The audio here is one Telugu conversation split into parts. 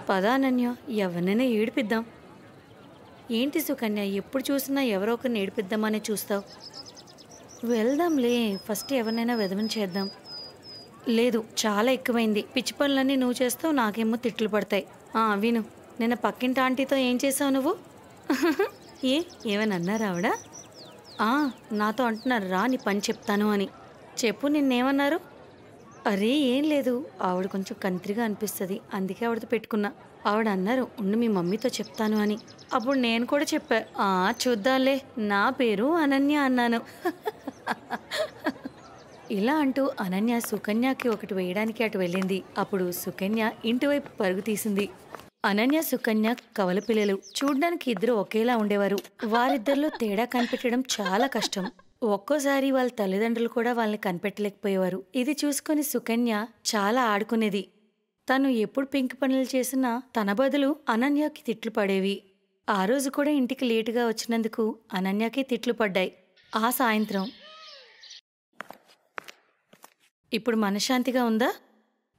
పద అనన్య, ఎవరినైనా ఏడిపిద్దాం. ఏంటి సుకన్య, ఎప్పుడు చూసినా ఎవరో ఒకరిని ఏడిపిద్దామని చూస్తావు? వెళ్దాంలే, ఫస్ట్ ఎవరినైనా వెదవని చేద్దాం. లేదు, చాలా ఎక్కువైంది. పిచ్చి పనులన్నీ నువ్వు చేస్తావు, నాకేమో తిట్లు పడతాయి. విను, నిన్న పక్కింటి ఆంటీతో ఏం చేసావు నువ్వు? ఏమని అన్నారా ఆవిడ? నాతో అంటున్నారు, రా నీ పని చెప్తాను అని. చెప్పు, నిన్నేమన్నారు? అరే ఏం లేదు, ఆవిడ కొంచెం కంత్రిగా అనిపిస్తుంది, అందుకే ఆవిడతో పెట్టుకున్నా. ఆవిడ అన్నారు, ఉండు మీ మమ్మీతో చెప్తాను అని. అప్పుడు నేను కూడా చెప్పా, చూద్దాంలే, నా పేరు అనన్య అన్నాను. ఇలా అంటూ అనన్య సుకన్యకి ఒకటి వేయడానికి అటు వెళ్ళింది. అప్పుడు సుకన్య ఇంటివైపు పరుగు తీసింది. అనన్య సుకన్య కవల పిల్లలు. చూడ్డానికి ఇద్దరు ఒకేలా ఉండేవారు. వారిద్దరిలో తేడా కనిపెట్టడం చాలా కష్టం. ఒక్కోసారి వాళ్ళ తల్లిదండ్రులు కూడా వాళ్ళని కనిపెట్టలేకపోయేవారు. ఇది చూసుకుని సుకన్య చాలా ఆడుకునేది. తను ఎప్పుడు పెంకి పనులు చేసినా తన బదులు అనన్యకి తిట్లు పడేవి. ఆ రోజు కూడా ఇంటికి లేటుగా వచ్చినందుకు అనన్యకి తిట్లు పడ్డాయి. ఆ సాయంత్రం, ఇప్పుడు మనశ్శాంతిగా ఉందా?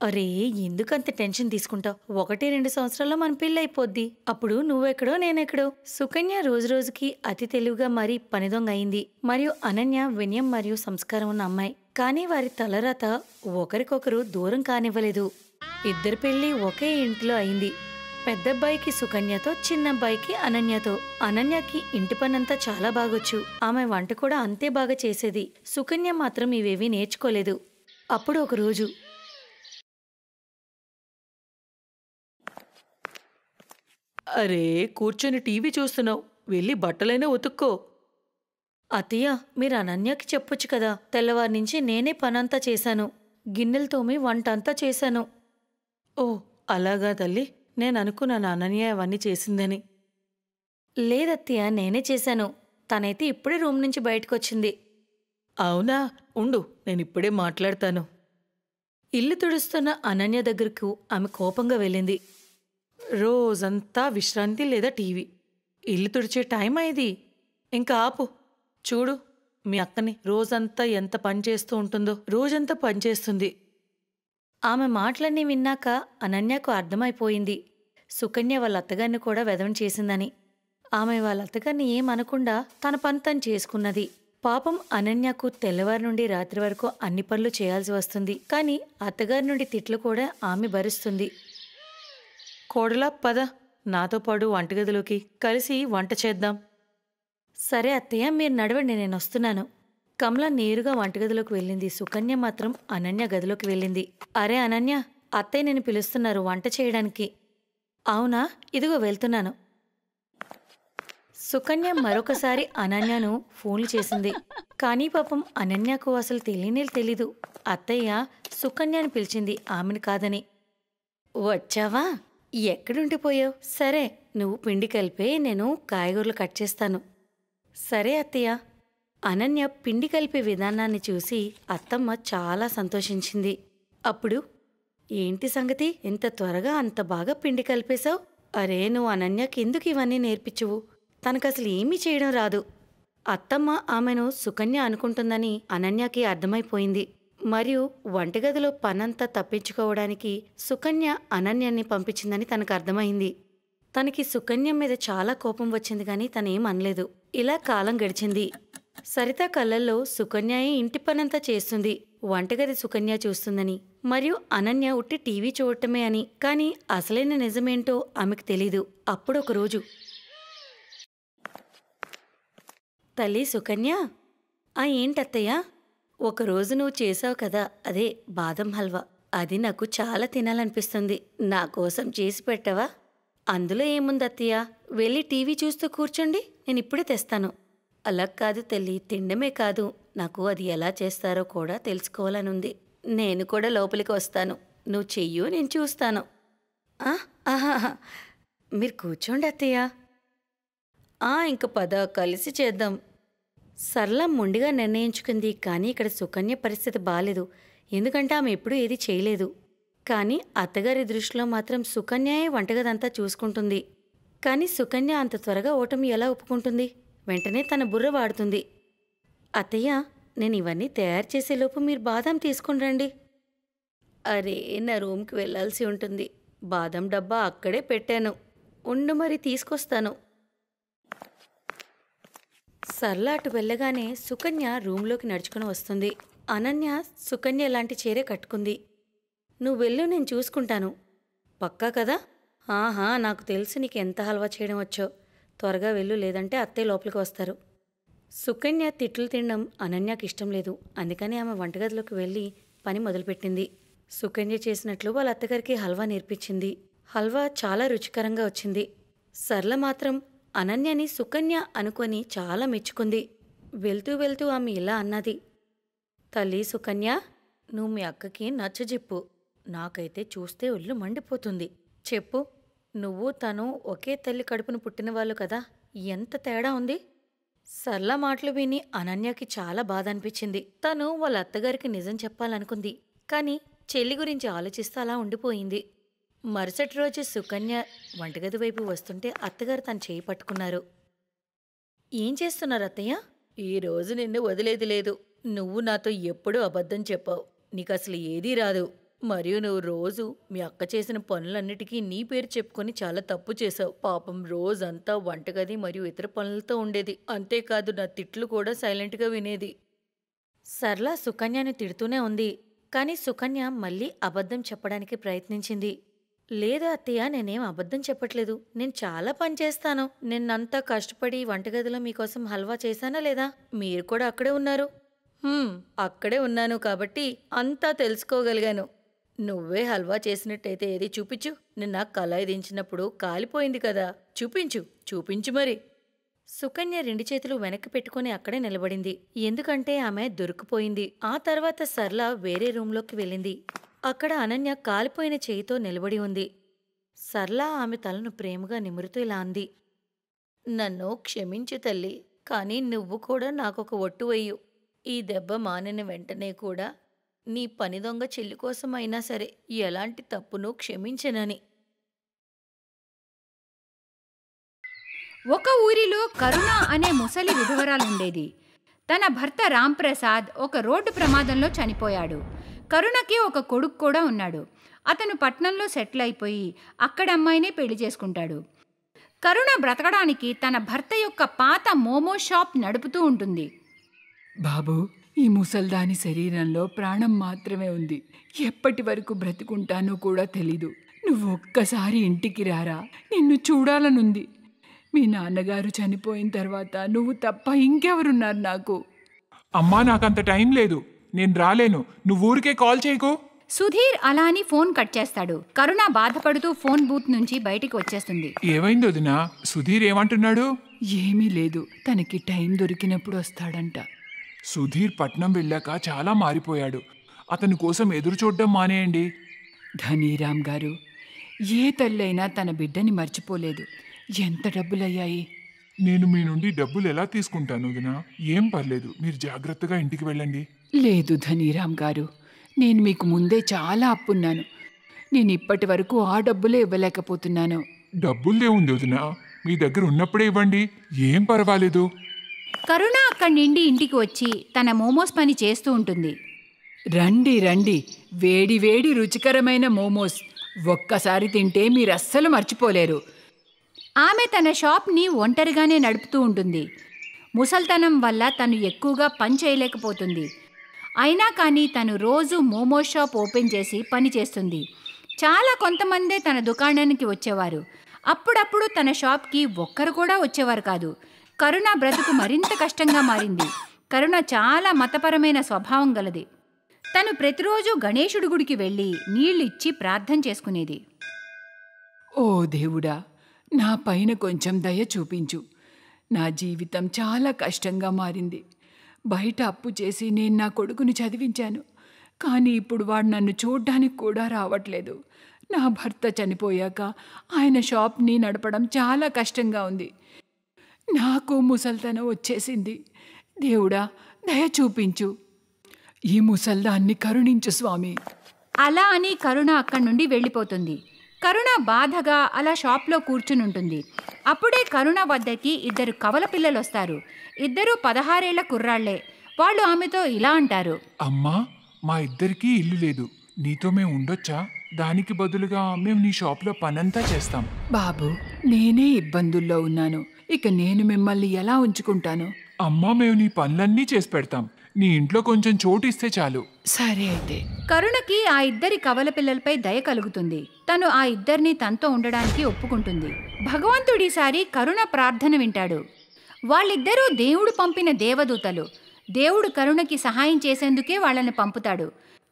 అరే, ఎందుకంత టెన్షన్ తీసుకుంటావు? 1-2 సంవత్సరాల్లో మన పెళ్ళి అయిపోద్ది. అప్పుడు నువ్వెక్కడో నేనెక్కడో. సుకన్య రోజురోజుకి అతి తెలివిగా మరీ పనిదొంగ అయింది. మరియు అనన్య వినయం మరియు సంస్కారం ఉన్న అమ్మాయి. కానీ వారి తలరాత ఒకరికొకరు దూరం కానివ్వలేదు. ఇద్దరి పెళ్లి ఒకే ఇంట్లో అయింది. పెద్దబ్బాయికి సుకన్యతో, చిన్నబ్బాయికి అనన్యతో. అనన్యకి ఇంటి పనంతా చాలా బాగొచ్చు. ఆమె వంట కూడా అంతే బాగా చేసేది. సుకన్య మాత్రం ఇవేవీ నేర్చుకోలేదు. అప్పుడు ఒకరోజు, అరే, కూర్చొని టీవీ చూస్తున్నావు, వెళ్ళి బట్టలైనా ఉతుక్కో. అత్తయ్య, మీరు అనన్యకి చెప్పొచ్చు కదా, తెల్లవారి నుంచి నేనే పనంతా చేశాను. గిన్నెలు తోమి వంట అంతా చేశాను. ఓ, అలాగా తల్లి, నేను అనుకున్నాను అనన్య అవన్నీ చేసిందని. లేదత్తయ్య, నేనే చేశాను. తనైతే ఇప్పుడే రూమ్ నుంచి బయటకొచ్చింది. అవునా, ఉండు, నేనిప్పుడే మాట్లాడతాను. ఇల్లు తుడుస్తున్న అనన్య దగ్గరకు ఆమె కోపంగా వెళ్ళింది. రోజంతా విశ్రాంతి లేదా టీవీ. ఇల్లు తుడిచే టైం అయింది. ఇంకా ఆపు. చూడు, మీ అక్కని రోజంతా ఎంత పని చేస్తూ ఉంటుందో. రోజంతా పనిచేస్తుంది. ఆమె మాటలన్నీ విన్నాక అనన్యకు అర్థమైపోయింది, సుకన్య వాళ్ళ అత్తగారిని కూడా వెధవని చేసిందని. ఆమె వాళ్ళ అత్తగారిని ఏమనకుండా తన పని తను చేసుకున్నది. పాపం అనన్యకు తెల్లవారి నుండి రాత్రి వరకు అన్ని పనులు చేయాల్సి వస్తుంది. కానీ అత్తగారి నుండి తిట్లు కూడా ఆమె భరిస్తుంది. కోడలా, పద, నాతో పాటు వంటగదిలోకి కలిసి వంట చేద్దాం. సరే అత్తయ్య, మీరు నడవండి, నేను వస్తున్నాను. కమల నేరుగా వంటగదిలోకి వెళ్ళింది. సుకన్య మాత్రం అనన్య గదిలోకి వెళ్ళింది. అరే అనన్య, అత్తయ్య నేను పిలుస్తున్నారు వంట చేయడానికి. అవునా, ఇదిగో వెళ్తున్నాను. సుకన్య మరొకసారి అనన్యను ఫోన్లు చేసింది. కానీ పాపం అనన్యకు అసలు తెలీదు. అత్తయ్య సుకన్యని పిలిచింది, ఆమెను కాదని. వచ్చావా? ఎక్కడుండిపోయావు? సరే, నువ్వు పిండి కలిపే, నేను కాయగూరలు కట్ చేస్తాను. సరే అత్తయ్య. అనన్య పిండి కలిపే విధానాన్ని చూసి అత్తమ్మ చాలా సంతోషించింది. అప్పుడు, ఏంటి సంగతి, ఇంత త్వరగా అంత బాగా పిండి కలిపేశావు? అరే, నువ్వు అనన్యకి ఎందుకు ఇవన్నీ నేర్పించవు? తనకసలు ఏమీ చేయడం రాదు. అత్తమ్మ ఆమెను సుకన్య అనుకుంటుందని అనన్యకి అర్థమైపోయింది. మరియు వంటగదిలో పనంతా తప్పించుకోవడానికి సుకన్య అనన్యని పంపించిందని తనకు అర్థమైంది. తనకి సుకన్య మీద చాలా కోపం వచ్చింది, కానీ తనేం అనలేదు. ఇలా కాలం గడిచింది. సరిత కళ్ళల్లో సుకన్యయే ఇంటి పనంతా చేస్తుంది, వంటగది సుకన్య చూస్తుందని, మరియు అనన్య ఉట్టి టీవీ చూడటమే అని. కానీ అసలైన నిజమేంటో ఆమెకు తెలీదు. అప్పుడొకరోజు, తల్లి సుకన్య. ఏంటత్తయ్య? ఒకరోజు నువ్వు చేసావు కదా, అదే బాదం హల్వా, అది నాకు చాలా తినాలనిపిస్తుంది. నా కోసం చేసి పెట్టవా? అందులో ఏముందత్తయ్య, వెళ్ళి టీవీ చూస్తూ కూర్చోండి, నేను ఇప్పుడే తెస్తాను. అలా కాదు తల్లి, తినడమే కాదు, నాకు అది ఎలా చేస్తారో కూడా తెలుసుకోవాలనుంది. నేను కూడా లోపలికి వస్తాను, నువ్వు చెయ్యు, నేను చూస్తాను. ఆహాహా, మీరు కూర్చోండి అత్తయ్య. ఇంక పద, కలిసి చేద్దాం. సరళ మొండిగా నిర్ణయించుకుంది. కానీ ఇక్కడ సుకన్య పరిస్థితి బాలేదు, ఎందుకంటే ఆమె ఎప్పుడూ ఏది చేయలేదు. కానీ అత్తగారి దృష్టిలో మాత్రం సుకన్యయే వంటగదంతా చూసుకుంటుంది. కానీ సుకన్య అంత త్వరగా ఓటమి ఎలా ఒప్పుకుంటుంది? వెంటనే తన బుర్ర వాడుతుంది. అత్తయ్య, నేను ఇవన్నీ తయారు చేసేలోపు మీరు బాదం తీసుకుని రండి. అరే, నా రూమ్కి వెళ్లాల్సి ఉంటుంది, బాదం డబ్బా అక్కడే పెట్టాను. ఉండు మరి తీసుకొస్తాను. సరళ అటు వెళ్ళగానే సుకన్య రూంలోకి నడుచుకుని వస్తుంది. అనన్య సుకన్య లాంటి చీరే కట్టుకుంది. నువ్వు వెళ్ళు, నేను చూసుకుంటాను. పక్కా కదా? ఆహా, నాకు తెలుసు నీకు ఎంత హల్వా చేయడం వచ్చో. త్వరగా వెళ్ళు, లేదంటే అత్తయ్య లోపలికి వస్తారు. సుకన్య తిట్లు తినడం అనన్యకి ఇష్టం లేదు. అందుకని ఆమె వంటగదిలోకి వెళ్ళి పని మొదలుపెట్టింది. సుకన్య చేసినట్లు వాళ్ళ అత్తగారికి హల్వా నేర్పించింది. హల్వా చాలా రుచికరంగా వచ్చింది. సరళ మాత్రం అనన్యని సుకన్య అనుకొని చాలా మెచ్చుకుంది. వెళ్తూ వెళ్తూ ఆమె ఇలా అన్నది, తల్లి సుకన్య, నువ్వు మీ అక్కకి నచ్చజెప్పు. నాకైతే చూస్తే ఒళ్ళు మండిపోతుంది. చెప్పు, నువ్వు తను ఒకే తల్లి కడుపును పుట్టినవాళ్ళు కదా, ఎంత తేడా ఉంది? సరళ మాటలు విని అనన్యకి చాలా బాధ అనిపించింది. తను వాళ్ళ అత్తగారికి నిజం చెప్పాలనుకుంది, కానీ చెల్లి గురించి ఆలోచిస్తూ అలా ఉండిపోయింది. మరుసటి రోజు సుకన్య వంటగది వైపు వస్తుంటే అత్తగారు తన చేయి పట్టుకున్నారు. ఏం చేస్తున్నారు అత్తయ్య? ఈరోజు నిన్ను వదిలేది లేదు. నువ్వు నాతో ఎప్పుడూ అబద్ధం చెప్పావు. నీకసలు ఏదీ రాదు. మరియు నువ్వు రోజు మీ అక్క చేసిన పనులన్నిటికీ నీ పేరు చెప్పుకొని చాలా తప్పు చేశావు. పాపం రోజంతా వంటగది మరియు ఇతర పనులతో ఉండేది. అంతేకాదు నా తిట్లు కూడా సైలెంట్గా వినేది. సరళ సుకన్యని తిడుతూనే ఉంది. కానీ సుకన్య మళ్ళీ అబద్ధం చెప్పడానికి ప్రయత్నించింది. లేదు అత్తయ్య, నేనేం అబద్ధం చెప్పట్లేదు. నేను చాలా పనిచేస్తాను. నిన్నంతా కష్టపడి వంటగదిలో మీకోసం హల్వా చేశానా లేదా? మీరు కూడా అక్కడే ఉన్నారు. అక్కడే ఉన్నాను కాబట్టి అంతా తెలుసుకోగలిగాను. నువ్వే హల్వా చేసినట్టయితే ఏది చూపించు. నిన్న కళాయి దించినప్పుడు కాలిపోయింది కదా, చూపించు మరి. సుకన్య 2 చేతులు వెనక్కి పెట్టుకుని అక్కడే నిలబడింది. ఎందుకంటే ఆమె దొరికిపోయింది. ఆ తర్వాత సరళ వేరే రూంలోకి వెళ్ళింది. అక్కడ అనన్య కాలిపోయిన చేయితో నిలబడి ఉంది. సరళ ఆమె తలను ప్రేమగా నిమురుతూ ఇలా అంది, నన్ను క్షమించు తల్లి, కానీ నువ్వు కూడా నాకొక ఒట్టు వెయ్యు. ఈ దెబ్బ మానిన వెంటనే కూడా నీ పని దొంగ చెల్లి కోసమైనా సరే ఎలాంటి తప్పును క్షమించనని. ఒక ఊరిలో కరుణ అనే ముసలి విధవరాలుండేది. తన భర్త రాంప్రసాద్ ఒక రోడ్డు ప్రమాదంలో చనిపోయాడు. కరుణకి ఒక కొడుకు కూడా ఉన్నాడు. అతను పట్నంలో సెటిల్ అయిపోయి అక్కడ అమ్మాయినే పెళ్లి చేసుకుంటాడు. కరుణ బ్రతకడానికి తన భర్త యొక్క పాత మోమో షాప్ నడుపుతూ ఉంటుంది. బాబు, ఈ ముసల్దాని శరీరంలో ప్రాణం మాత్రమే ఉంది. ఎప్పటి వరకు బ్రతుకుంటానో కూడా తెలీదు. నువ్వు ఒక్కసారి ఇంటికి రారా, నిన్ను చూడాలనుంది. మీ నాన్నగారు చనిపోయిన తర్వాత నువ్వు తప్ప ఇంకెవరున్నారు నాకు? అమ్మా, నాకంత టైం లేదు, నేను రాలేను. నువ్వు ఊరికే కాల్ చేయకు. సుధీర్ అలా అని ఫోన్ కట్ చేస్తాడు. కరుణ బాధపడుతూ ఫోన్ బూత్ నుంచి బయటికి వచ్చేస్తుంది. ఏమైంది వదినా? సుధీర్ ఏమంటున్నాడు? ఏమీ లేదు, తనకి టైం దొరికినప్పుడు వస్తాడంట. సుధీర్ పట్నం వెళ్ళాక చాలా మారిపోయాడు. అతని కోసం ఎదురు చూడడం మానేయండి. ధనీరామ్ గారు, ఏ తల్లైనా తన బిడ్డని మర్చిపోలేదు. ఎంత డబ్బులయ్యాయి? నేను మీ నుండి డబ్బులు ఎలా తీసుకుంటాను వదినా? ఏం పర్లేదు, మీరు జాగ్రత్తగా ఇంటికి వెళ్ళండి. లేదు ధనీరామ్ గారు, నేను మీకు ముందే చాలా అప్పున్నాను. నేను ఇప్పటి వరకు ఆ డబ్బులే ఇవ్వలేకపోతున్నాను. డబ్బులదే ఉంది వదినా, మీ దగ్గర ఉన్నప్పుడే ఇవ్వండి, ఏం పర్వాలేదు. కరుణ అక్కడి నుండి ఇంటికి వచ్చి తన మోమోస్ పని చేస్తూ ఉంటుంది. రండి రండి, వేడి వేడి రుచికరమైన మోమోస్. ఒక్కసారి తింటే మీరు అస్సలు మర్చిపోలేరు. ఆమె తన షాప్ని ఒంటరిగానే నడుపుతూ ఉంటుంది. ముసల్తనం వల్ల తను ఎక్కువగా పని చేయలేకపోతుంది. అయినా కానీ తను రోజు మోమో షాప్ ఓపెన్ చేసి పని చేస్తుంది. చాలా కొంతమందే తన దుకాణానికి వచ్చేవారు. అప్పుడప్పుడు తన షాప్కి ఒక్కరు కూడా వచ్చేవారు కాదు. కరుణ బ్రతుకు మరింత కష్టంగా మారింది. కరుణ చాలా మతపరమైన స్వభావం గలది. తను ప్రతిరోజు గణేశుడి గుడికి వెళ్ళి నీళ్లు ఇచ్చి ప్రార్థన చేసుకునేది. ఓ దేవుడా, నా పైన కొంచెం దయ చూపించు. నా జీవితం చాలా కష్టంగా మారింది. బయట అప్పు చేసి నేను నా కొడుకుని చదివించాను. కానీ ఇప్పుడు వాడు నన్ను చూడ్డానికి కూడా రావట్లేదు. నా భర్త చనిపోయాక ఆయన షాప్ని నడపడం చాలా కష్టంగా ఉంది. నాకు ముసల్తనం వచ్చేసింది. దేవుడా, దయ చూపించు. ఈ ముసల్దాన్ని కరుణించు స్వామి. అలా అని కరుణ అక్కడి నుండి వెళ్ళిపోతుంది. కరుణ బాధగా అలా షాప్లో కూర్చునుంటుంది. అప్పుడే కరుణ వద్దకి 2 కవల పిల్లలు వస్తారు. 2 16 ఏళ్ల కుర్రాళ్లే. వాళ్ళు ఆమెతో ఇలా అంటారు, అమ్మా, మా ఇద్దరికీ ఇల్లు లేదు, నీతో మేము ఉండొచ్చా? దానికి బదులుగా మేము నీ షాప్లో పనంతా చేస్తాం. బాబు, నేనే ఇబ్బందుల్లో ఉన్నాను. ఇక నేను మిమ్మల్ని ఎలా ఉంచుకుంటాను? అమ్మా, మేము నీ పనులన్నీ చేసి పెడతాం. నీ ఇంట్లో కొంచెం చోటు ఇస్తే చాలు. సరే అయితే. కరుణకి ఆ ఇద్దరి కవల పిల్లలపై దయ కలుగుతుంది. తను ఆ ఇద్దరిని తనతో ఉండడానికి ఒప్పుకుంటుంది. భగవంతుడిసారి కరుణ ప్రార్థన వింటాడు. వాళ్ళిద్దరూ దేవుడు పంపిన దేవదూతలు. దేవుడు కరుణకి సహాయం చేసేందుకే వాళ్ళని పంపుతాడు.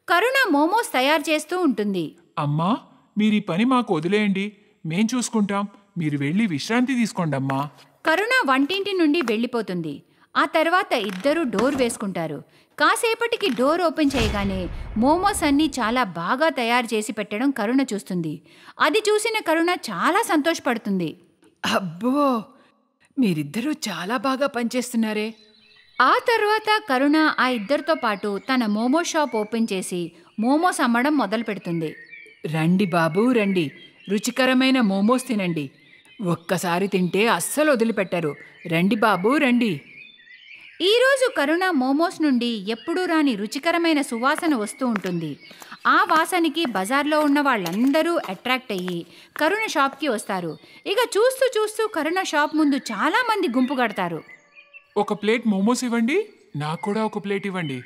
కరుణ మోమోస్ తయారు చేస్తూ ఉంటుంది. అమ్మా, మీరు ఈ పని మాకు వదిలేయండి, మేం చూసుకుంటాం. మీరు వెళ్ళి విశ్రాంతి తీసుకోండి అమ్మా. కరుణ వంటింటి నుండి వెళ్ళిపోతుంది. ఆ తర్వాత ఇద్దరూ డోర్ వేసుకుంటారు. కాసేపటికి డోర్ ఓపెన్ చేయగానే మోమోస్ అన్నీ చాలా బాగా తయారు చేసి పెట్టడం కరుణ చూస్తుంది. అది చూసిన కరుణ చాలా సంతోషపడుతుంది. అబ్బో, మీరిద్దరూ చాలా బాగా పనిచేస్తున్నారే. ఆ తర్వాత కరుణ ఆ ఇద్దరితో పాటు తన మోమో షాప్ ఓపెన్ చేసి మోమోస్ అమ్మడం మొదలు పెడుతుంది. రండి బాబు, రండి. రుచికరమైన మోమోస్ తినండి. ఒక్కసారి తింటే అస్సలు వదిలిపెట్టరు. రండి బాబు, రండి. ఈరోజు కరుణ మోమోస్ నుండి ఎప్పుడూ రాని రుచికరమైన సువాసన వస్తూ ఉంటుంది. ఆ వాసనకి బజార్లో ఉన్న వాళ్ళందరూ అట్రాక్ట్ అయ్యి కరుణ షాప్కి వస్తారు. ఇక చూస్తూ చూస్తూ కరుణ షాప్ ముందు చాలా మంది గుంపు కడతారు. ఒక ప్లేట్ మోమోస్ ఇవ్వండి, నాకు కూడా ఒక ప్లేట్ ఇవ్వండి.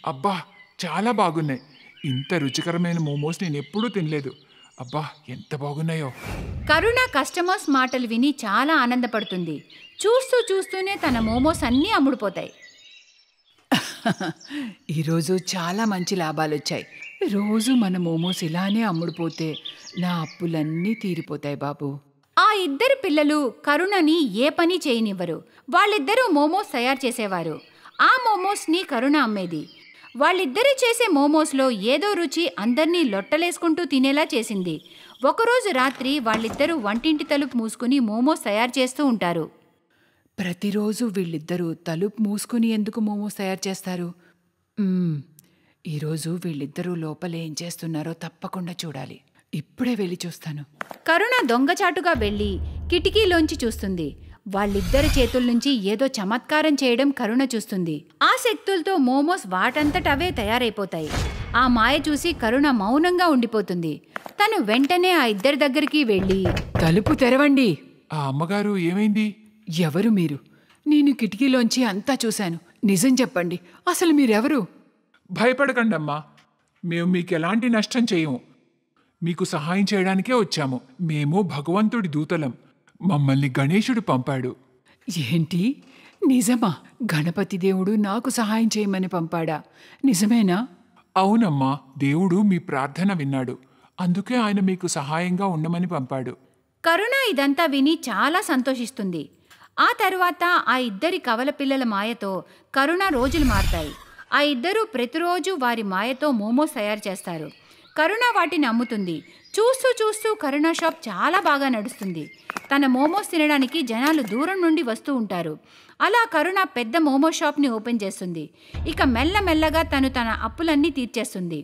అబ్బా, చాలా బాగున్నాయి. ఇంత రుచికరమైన మోమోస్ నేను ఎప్పుడూ తినలేదు. అబ్బా, ఎంత బాగున్నాయో. కరుణ కస్టమర్స్ మాటలు విని చాలా ఆనందపడుతుంది. చూస్తూ చూస్తూనే తన మోమోస్ అన్నీ అమ్ముడుపోతాయి. ఈరోజు చాలా మంచి లాభాలు వచ్చాయి. రోజు మన మోమోస్ ఇలానే అమ్ముడుపోతే నా అప్పులన్నీ తీరిపోతాయి బాబు. ఆ ఇద్దరు పిల్లలు కరుణని ఏ పని చేయనివ్వరు. వాళ్ళిద్దరూ మోమోస్ తయారు చేసేవారు. ఆ మోమోస్ని కరుణ అమ్మేది. వాళ్ళిద్దరూ చేసే మోమోస్లో ఏదో రుచి అందర్నీ లొట్టలేసుకుంటూ తినేలా చేసింది. ఒకరోజు రాత్రి వాళ్ళిద్దరూ వంటింటి తలుపు మూసుకుని మోమోస్ తయారు చేస్తూ ఉంటారు. ప్రతిరోజు వీళ్ళిద్దరూ తలుపు మూసుకుని ఎందుకు మోమోస్ తయారు చేస్తారు? ఈరోజు వీళ్ళిద్దరూ లోపల ఏం చేస్తున్నారో తప్పకుండా చూడాలి. ఇప్పుడే వెళ్ళి చూస్తాను. కరుణ దొంగచాటుగా వెళ్ళి కిటికీలోంచి చూస్తుంది. వాళ్ళిద్దరి చేతుల నుంచి ఏదో చమత్కారం చేయడం కరుణ చూస్తుంది. ఆ శక్తులతో మోమోస్ వాటంతటవే తయారైపోతాయి. ఆ మాయ చూసి కరుణ మౌనంగా ఉండిపోతుంది. తను వెంటనే ఆ ఇద్దరి దగ్గరికి వెళ్ళి, తలుపు తెరవండి. ఆ అమ్మగారు, ఏమైంది? ఎవరు మీరు? నేను కిటికీలోంచి అంతా చూశాను. నిజం చెప్పండి, అసలు మీరెవరు? భయపడకండి అమ్మా, మేము మీకు ఎలాంటి నష్టం చేయము. మీకు సహాయం చేయడానికే వచ్చాము. మేము భగవంతుడి దూతలం. మమ్మల్ని గణేశుడు పంపాడు. ఏంటి, నిజమా? గణపతి దేవుడు నాకు సహాయం చేయమని పంపాడా? నిజమేనా? అవునమ్మా, దేవుడు మీ ప్రార్థన విన్నాడు. అందుకే ఆయన మీకు సహాయంగా ఉండమని పంపాడు. కరుణ ఇదంతా విని చాలా సంతోషిస్తుంది. ఆ తరువాత ఆ ఇద్దరి కవల పిల్లల మాయతో కరుణ రోజులు మారుతాయి. ఆ ఇద్దరూ ప్రతిరోజు వారి మాయతో మోమోస్ తయారు చేస్తారు. కరుణ వాటిని అమ్ముతుంది. చూస్తూ చూస్తూ కరుణ షాప్ చాలా బాగా నడుస్తుంది. తన మోమోస్ తినడానికి జనాలు దూరం నుండి వస్తూ ఉంటారు. అలా కరుణ పెద్ద మోమో షాప్ని ఓపెన్ చేస్తుంది. ఇక మెల్లమెల్లగా తన అప్పులన్నీ తీర్చేస్తుంది.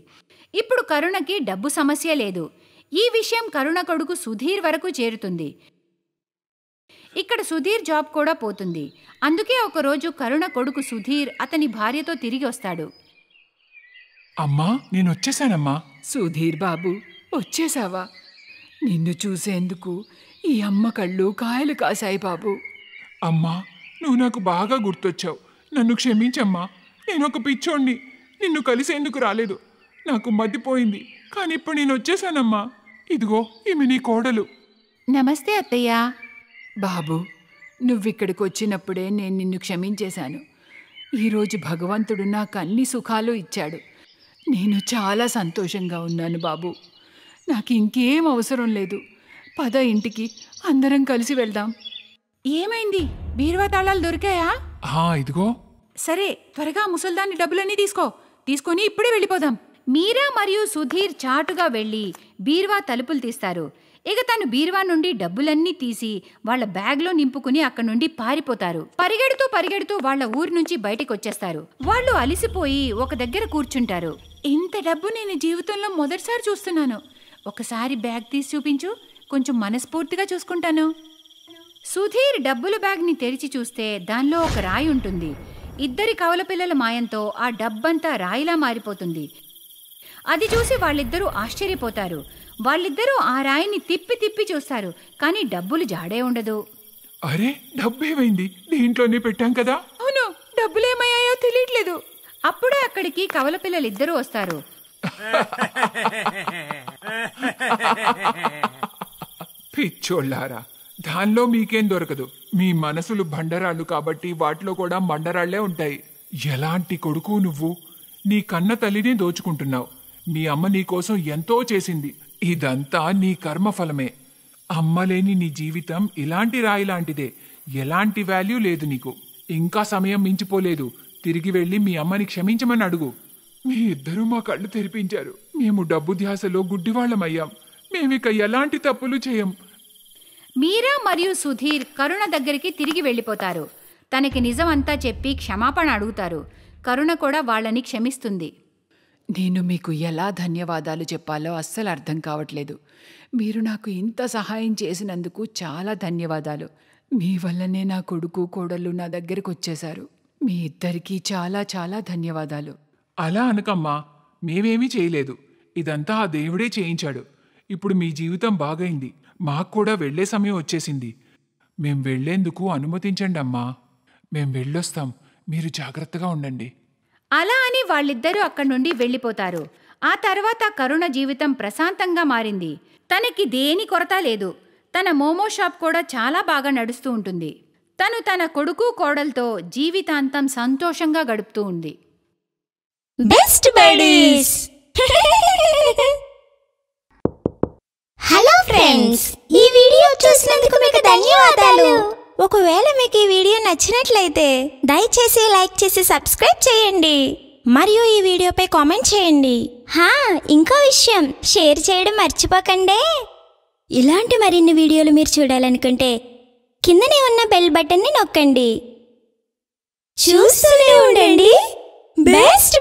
ఇప్పుడు కరుణకి డబ్బు సమస్య లేదు. ఈ విషయం కరుణ కొడుకు సుధీర్ వరకు చేరుతుంది. ఇక్కడ సుధీర్ జాబ్ కూడా పోతుంది. అందుకే ఒకరోజు కరుణ కొడుకు సుధీర్ అతని భార్యతో తిరిగి వస్తాడు. అమ్మా, నేను వచ్చేసానమ్మా. సుధీర్ బాబు, వచ్చేసావా? నిన్ను చూసేందుకు ఈ అమ్మ కళ్ళు కాయలు కాశాయి బాబు. అమ్మా, నువ్వు నాకు బాగా గుర్తొచ్చావు. నన్ను క్షమించమ్మా. నేను ఒక పిచ్చోణ్ణి. నిన్ను కలిసేందుకు రాలేదు. నాకు మతిపోయింది. కానీ ఇప్పుడు నేను వచ్చేసానమ్మా. ఇదిగో, ఈమె నీ కోడలు. నమస్తే అత్తయ్య. బాబు, నువ్విక్కడికి వచ్చినప్పుడే నేను నిన్ను క్షమించేశాను. ఈరోజు భగవంతుడు నాకు అన్ని సుఖాలు ఇచ్చాడు. నేను చాలా సంతోషంగా ఉన్నాను బాబు. నాకు ఇంకేం అవసరం లేదు. పద ఇంటికి, అందరం కలిసి వెళ్దాం. ఏమైంది? బీరువా తాళాలు దొరికాయా? ఇదిగో. సరే, త్వరగా ముసల్దాన్ని డబ్బులన్నీ తీసుకొని ఇప్పుడే వెళ్ళిపోదాం. మీరా మరియు సుధీర్ చాటుగా వెళ్ళి బీరువా తలుపులు తీస్తారు. ఇక తను బీరువా నుండి డబ్బులన్నీ తీసి వాళ్ళ బ్యాగ్లో నింపుకుని అక్కడి నుండి పారిపోతారు. పరిగెడుతూ వాళ్ళ ఊరి నుంచి బయటకు వచ్చేస్తారు. వాళ్ళు అలిసిపోయి ఒక దగ్గర కూర్చుంటారు. ఇంత డబ్బు నేను జీవితంలో మొదటిసారి చూస్తున్నాను. ఒకసారి బ్యాగ్ తీసి చూపించు, కొంచెం మనస్ఫూర్తిగా చూసుకుంటాను. సుధీర్ డబ్బుల బ్యాగ్ని తెరిచి చూస్తే దానిలో ఒక రాయి ఉంటుంది. ఇద్దరి కవల పిల్లల మాయంతో ఆ డబ్బంతా రాయిలా మారిపోతుంది. అది చూసి వాళ్ళిద్దరూ ఆశ్చర్యపోతారు. వాళ్ళిద్దరూ ఆ రాయిని తిప్పి తిప్పి చూస్తారు, కానీ డబ్బులు జాడే ఉండదు. అరే, డబ్బేమైంది? దీంట్లోనే పెట్టాం కదా. అవును, డబ్బులేమయ్యాయో తెలియట్లేదు. అప్పుడే అక్కడికి కవల పిల్లలిద్దరూ వస్తారు. పిచ్చోళ్ళారా, దానిలో మీకేం దొరకదు. మీ మనసులు బండరాళ్ళు కాబట్టి వాటిలో కూడా బండరాళ్లే ఉంటాయి. ఎలాంటి కొడుకు నువ్వు? నీ కన్న తల్లిని దోచుకుంటున్నావు. మీ అమ్మ నీకోసం ఎంతో చేసింది. ఇదంతా నీ కర్మఫలమే. అమ్మలేని నీ జీవితం ఇలాంటి రాయి లాంటిదే. ఎలాంటి వాల్యూ లేదు నీకు. ఇంకా సమయం మించిపోలేదు. తిరిగి వెళ్ళి మీ అమ్మని క్షమించమని అడుగు. మీ ఇద్దరూ మా కళ్ళు తెరిపించారు. మేము డబ్బు ధ్యాసలో గుడ్డివాళ్లమయ్యాం. మేమిక ఎలాంటి తప్పులు చేయం. మీరా మరియు సుధీర్ కరుణ దగ్గరికి తిరిగి వెళ్ళిపోతారు. తనకి నిజమంతా చెప్పి క్షమాపణ అడుగుతారు. కరుణ కూడా వాళ్ళని క్షమిస్తుంది. నేను మీకు ఎలా ధన్యవాదాలు చెప్పాలో అస్సలు అర్థం కావట్లేదు. మీరు నాకు ఇంత సహాయం చేసినందుకు చాలా ధన్యవాదాలు. మీ వల్లనే నా కొడుకు కోడళ్ళు నా దగ్గరకు వచ్చేశారు. మీ ఇద్దరికీ చాలా చాలా ధన్యవాదాలు. అలా అనకమ్మా, మేమేమీ చేయలేదు. ఇదంతా ఆ దేవుడే చేయించాడు. ఇప్పుడు మీ జీవితం బాగైంది. మాకు కూడా వెళ్లే సమయం వచ్చేసింది. మేం వెళ్లేందుకు అనుమతించండి అమ్మా. మేం వెళ్ళొస్తాం. మీరు జాగ్రత్తగా ఉండండి. అలా అని వాళ్ళిద్దరూ అక్కడి నుండి వెళ్ళిపోతారు. ఆ తర్వాత కరుణ జీవితం ప్రశాంతంగా మారింది. తనకి దేని కొరత లేదు. తన మోమో షాప్ కూడా చాలా బాగా నడుస్తూ ఉంటుంది. తను తన కొడుకు కోడలతో జీవితాంతం సంతోషంగా గడుపుతూ ఉంది. Best buddies. హలో ఫ్రెండ్స్, ఈ వీడియో చూసినందుకు మీకు ధన్యవాదాలు. ఒకవేళ మీకు ఈ వీడియో నచ్చినట్లయితే దయచేసి లైక్ చేసి సబ్స్క్రైబ్ చేయండి మరియు ఈ వీడియోపై కామెంట్ చేయండి. ఇంకో విషయం, షేర్ చేయడం మర్చిపోకండి. ఇలాంటి మరిన్ని వీడియోలు మీరు చూడాలనుకుంటే కిందనే ఉన్న బెల్ బటన్ని నొక్కండి. చూస్తూనే ఉండండి బెస్ట్